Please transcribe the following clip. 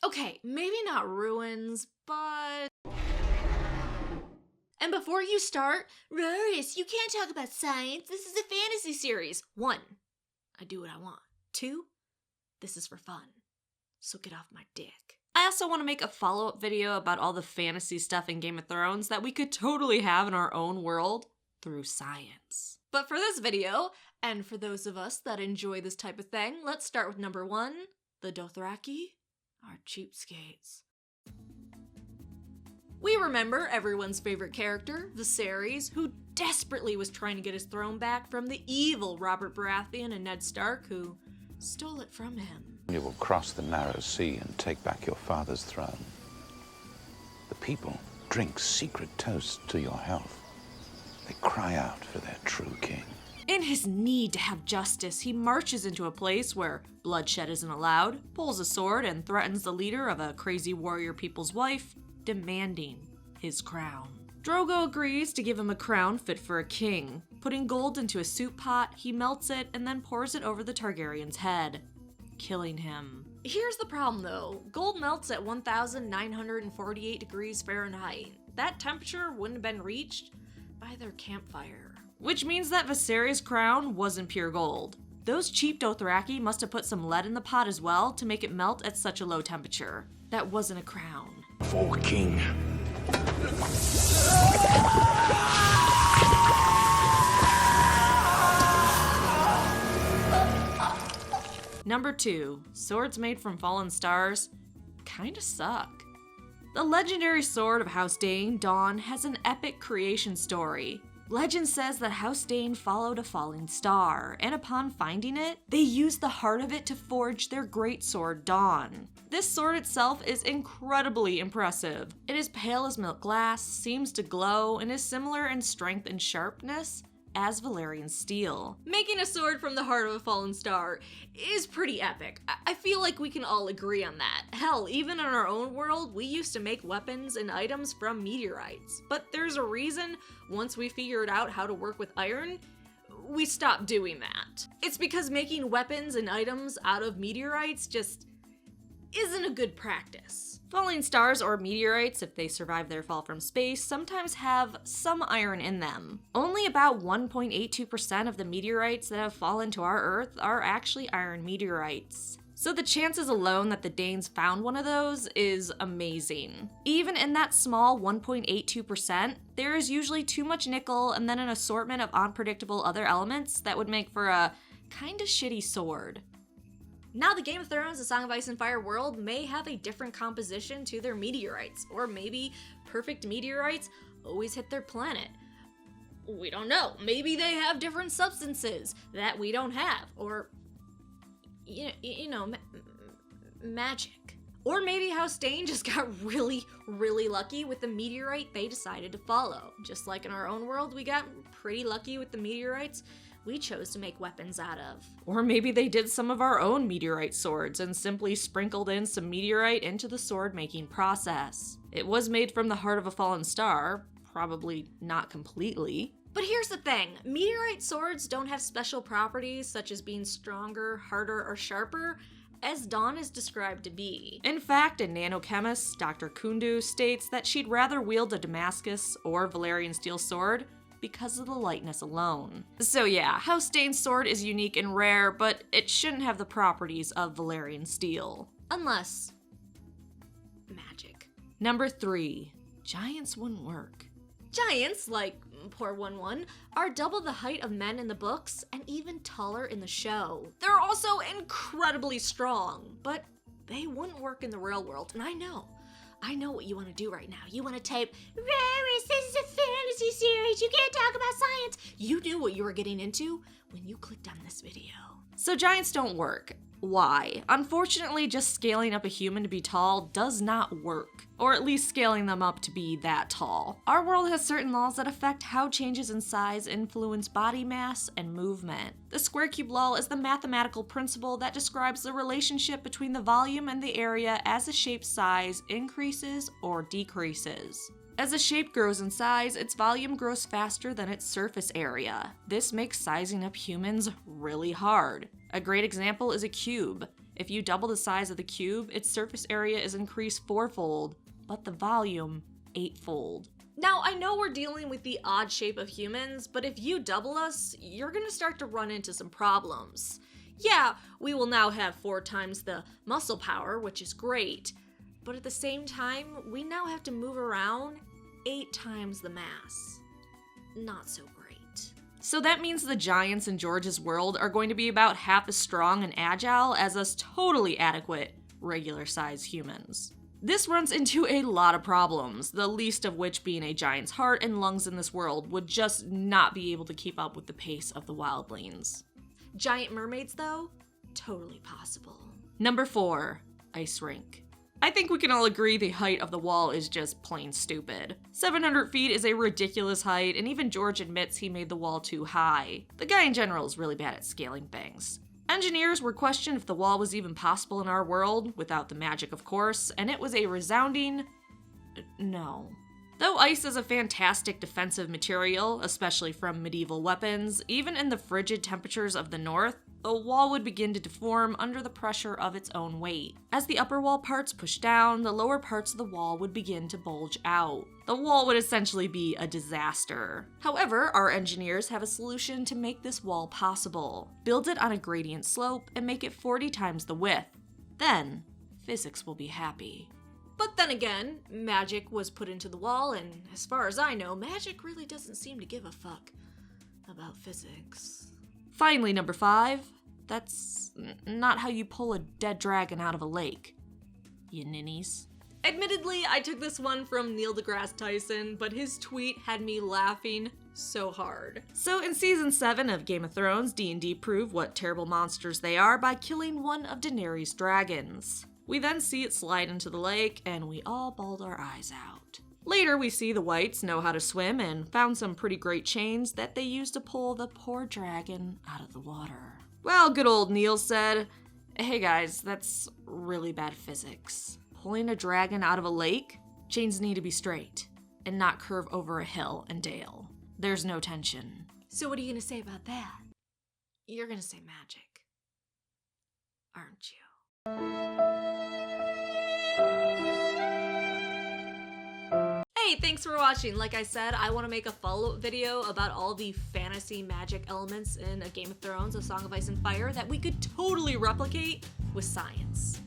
Okay, maybe not ruins, but... And before you start, Roris, you can't talk about science. This is a fantasy series. 1, I do what I want. 2, this is for fun. So get off my dick. I also want to make a follow-up video about all the fantasy stuff in Game of Thrones that we could totally have in our own world through science. But for this video, and for those of us that enjoy this type of thing, let's start with number 1. The Dothraki are cheapskates. We remember everyone's favorite character, Viserys, who desperately was trying to get his throne back from the evil Robert Baratheon and Ned Stark, who stole it from him. You will cross the narrow sea and take back your father's throne. The people drink secret toasts to your health. They cry out for their true king. In his need to have justice, he marches into a place where bloodshed isn't allowed, pulls a sword, and threatens the leader of a crazy warrior people's wife, demanding his crown. Drogo agrees to give him a crown fit for a king. Putting gold into a soup pot, he melts it and then pours it over the Targaryen's head, killing him. Here's the problem though, gold melts at 1,948 degrees Fahrenheit. That temperature wouldn't have been reached by their campfire. Which means that Viserys' crown wasn't pure gold. Those cheap Dothraki must have put some lead in the pot as well to make it melt at such a low temperature. That wasn't a crown. For king. Number 2, swords made from fallen stars kinda suck. The legendary sword of House Dane, Dawn, has an epic creation story. Legend says that House Dane followed a falling star, and upon finding it, they used the heart of it to forge their great sword, Dawn. This sword itself is incredibly impressive. It is pale as milk glass, seems to glow, and is similar in strength and sharpness as Valyrian steel. Making a sword from the heart of a fallen star is pretty epic. I feel like we can all agree on that. Hell, even in our own world, we used to make weapons and items from meteorites. But there's a reason, once we figured out how to work with iron, we stopped doing that. It's because making weapons and items out of meteorites just isn't a good practice. Falling stars or meteorites, if they survive their fall from space, sometimes have some iron in them. Only about 1.82% of the meteorites that have fallen to our Earth are actually iron meteorites. So the chances alone that the Danes found one of those is amazing. Even in that small 1.82%, there is usually too much nickel and then an assortment of unpredictable other elements that would make for a kinda shitty sword. Now the Game of Thrones, The Song of Ice and Fire world may have a different composition to their meteorites, or maybe perfect meteorites always hit their planet. We don't know. Maybe they have different substances that we don't have, or, magic. Or maybe House Dane just got really, really lucky with the meteorite they decided to follow. Just like in our own world, we got pretty lucky with the meteorites we chose to make weapons out of. Or maybe they did some of our own meteorite swords and simply sprinkled in some meteorite into the sword making process. It was made from the heart of a fallen star, probably not completely. But here's the thing, meteorite swords don't have special properties such as being stronger, harder, or sharper, as Dawn is described to be. In fact, a nanochemist, Dr. Kundu, states that she'd rather wield a Damascus or Valyrian steel sword because of the lightness alone. So yeah, House Dane's sword is unique and rare, but it shouldn't have the properties of Valyrian steel. Unless magic. Number 3, giants wouldn't work. Giants, like poor 1-1, are double the height of men in the books and even taller in the show. They're also incredibly strong, but they wouldn't work in the real world, and I know what you want to do right now. You want to type, Raris, this is a fantasy series, you can't talk about science. You knew what you were getting into when you clicked on this video. So giants don't work. Why? Unfortunately, just scaling up a human to be tall does not work. Or at least scaling them up to be that tall. Our world has certain laws that affect how changes in size influence body mass and movement. The square cube law is the mathematical principle that describes the relationship between the volume and the area as a shape's size increases or decreases. As a shape grows in size, its volume grows faster than its surface area. This makes sizing up humans really hard. A great example is a cube. If you double the size of the cube, its surface area is increased 4-fold, but the volume 8-fold. Now, I know we're dealing with the odd shape of humans, but if you double us, you're gonna start to run into some problems. Yeah, we will now have 4 times the muscle power, which is great, but at the same time, we now have to move around 8 times the mass. Not so great. So that means the giants in George's world are going to be about half as strong and agile as us totally adequate, regular-sized humans. This runs into a lot of problems, the least of which being a giant's heart and lungs in this world would just not be able to keep up with the pace of the wildlings. Giant mermaids, though? Totally possible. Number 4, ice rink. I think we can all agree the height of the wall is just plain stupid. 700 feet is a ridiculous height, and even George admits he made the wall too high. The guy in general is really bad at scaling things. Engineers were questioned if the wall was even possible in our world, without the magic of course, and it was a resounding no. Though ice is a fantastic defensive material, especially from medieval weapons, even in the frigid temperatures of the north, the wall would begin to deform under the pressure of its own weight. As the upper wall parts pushed down, the lower parts of the wall would begin to bulge out. The wall would essentially be a disaster. However, our engineers have a solution to make this wall possible. Build it on a gradient slope and make it 40 times the width. Then, physics will be happy. But then again, magic was put into the wall, and as far as I know, magic really doesn't seem to give a fuck about physics. Finally, number 5, that's not how you pull a dead dragon out of a lake, you ninnies. Admittedly, I took this one from Neil deGrasse Tyson, but his tweet had me laughing so hard. So in season 7 of Game of Thrones, D&D prove what terrible monsters they are by killing one of Daenerys' dragons. We then see it slide into the lake, and we all bawled our eyes out. Later, we see the Whites know how to swim and found some pretty great chains that they used to pull the poor dragon out of the water. Well, good old Neil said, "Hey guys, that's really bad physics. Pulling a dragon out of a lake? Chains need to be straight and not curve over a hill and dale. There's no tension." So what are you gonna say about that? You're gonna say magic, aren't you? Hey, thanks for watching. Like I said, I want to make a follow-up video about all the fantasy magic elements in A Game of Thrones, A Song of Ice and Fire that we could totally replicate with science.